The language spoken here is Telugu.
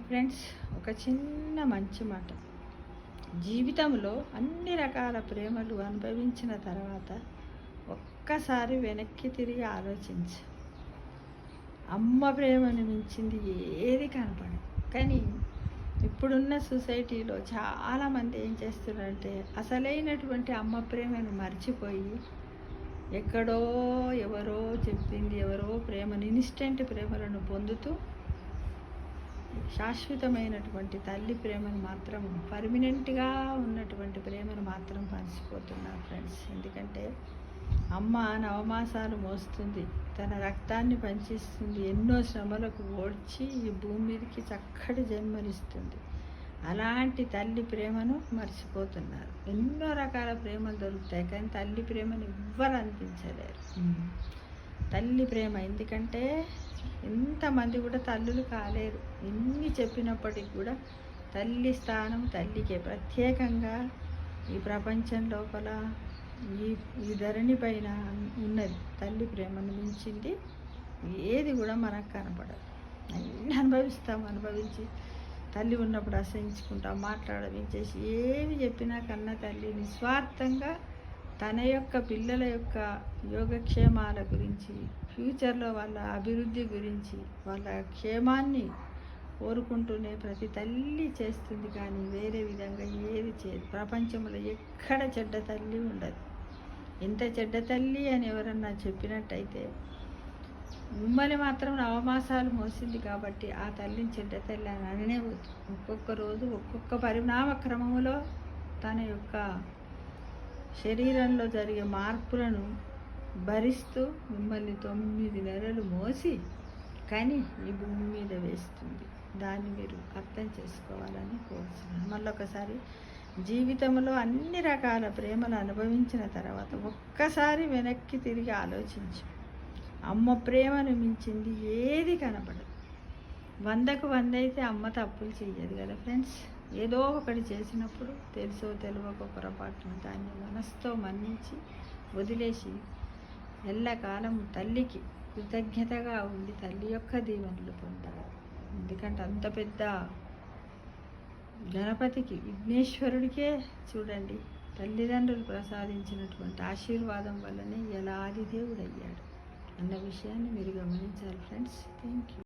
ఫ్రెండ్స్, ఒక చిన్న మంచి మాట. జీవితంలో అన్ని రకాల ప్రేమలు అనుభవించిన తర్వాత ఒక్కసారి వెనక్కి తిరిగి ఆలోచించు. అమ్మ ప్రేమను మించింది ఏది కనపడదు. కానీ ఇప్పుడున్న సొసైటీలో చాలామంది ఏం చేస్తున్నారంటే అసలైనటువంటి అమ్మ ప్రేమను మర్చిపోయి ఎక్కడో ఎవరో చెప్పింది ఎవరో ప్రేమను, ఇన్స్టెంట్ ప్రేమలను పొందుతూ శాశ్వతమైనటువంటి తల్లి ప్రేమను మాత్రం, పర్మినెంట్గా ఉన్నటువంటి ప్రేమను మాత్రం పంచిపోతున్నారు ఫ్రెండ్స్. ఎందుకంటే అమ్మ నవమాసాలు మోస్తుంది, తన రక్తాన్ని పంచిస్తుంది, ఎన్నో శ్రమలకు ఓడ్చి ఈ భూమి మీదకి చక్కటి జన్మనిస్తుంది. అలాంటి తల్లి ప్రేమను మర్చిపోతున్నారు. ఎన్నో రకాల ప్రేమలు దొరుకుతాయి, కానీ తల్లి ప్రేమను ఎవ్వరు అనిపించలేరు. తల్లి ప్రేమ, ఎందుకంటే ఎంతమంది కూడా తల్లులు కాలేరు. ఎన్ని చెప్పినప్పటికీ కూడా తల్లి స్థానం తల్లికే. ప్రత్యేకంగా ఈ ప్రపంచం లోపల ఈ ధరణి పైన ఉన్నది. తల్లి ప్రేమను మించింది ఏది కూడా మనకు కనపడదు. అన్నీ అనుభవించి తల్లి ఉన్నప్పుడు అసహించుకుంటాం, మాట్లాడవించేసి ఏమి చెప్పినా కన్నా తల్లి నిస్వార్థంగా తన యొక్క పిల్లల యొక్క యోగక్షేమాల గురించి, ఫ్యూచర్లో వాళ్ళ అభివృద్ధి గురించి, వాళ్ళ క్షేమాన్ని కోరుకుంటూనే ప్రతి తల్లి చేస్తుంది. కానీ వేరే విధంగా ఏది చేయదు. ప్రపంచంలో ఎక్కడ చెడ్డ తల్లి ఉండదు. ఎంత చెడ్డ తల్లి అని ఎవరన్నా చెప్పినట్టయితే మిమ్మల్ని మాత్రం నవమాసాలు మోసింది కాబట్టి ఆ తల్లిని చెడ్డ తల్లి అని అననే వద్దు. ఒక్కొక్క రోజు ఒక్కొక్క పరిణామ క్రమంలో తన యొక్క శరీరంలో జరిగే మార్పులను భరిస్తూ మిమ్మల్ని 9 నెలలు మోసి కానీ ఈ భూమి మీద వేస్తుంది. దాన్ని మీరు అర్థం చేసుకోవాలని కోరుతున్నాను. మళ్ళొకసారి జీవితంలో అన్ని రకాల ప్రేమలు అనుభవించిన తర్వాత ఒక్కసారి వెనక్కి తిరిగి ఆలోచించు. అమ్మ ప్రేమను మించింది ఏది కనపడదు. 100కు 100 అయితే అమ్మ తప్పులు చెయ్యదు కదా ఫ్రెండ్స్. ఏదో ఒకటి చేసినప్పుడు తెలుసో తెలియక పొరపాటును దాన్ని మనసుతో మన్నించి వదిలేసి ఎల్లకాలం తల్లికి కృతజ్ఞతగా ఉండి తల్లి యొక్క దీవెనలు పొందాలి. ఎందుకంటే అంత పెద్ద గణపతికి, విఘ్నేశ్వరుడికే చూడండి తల్లిదండ్రులు ప్రసాదించినటువంటి ఆశీర్వాదం వల్లనే ఎలా ఆదిదేవుడు అయ్యాడు అన్న విషయాన్ని మీరు గమనించాలి ఫ్రెండ్స్. Thank you.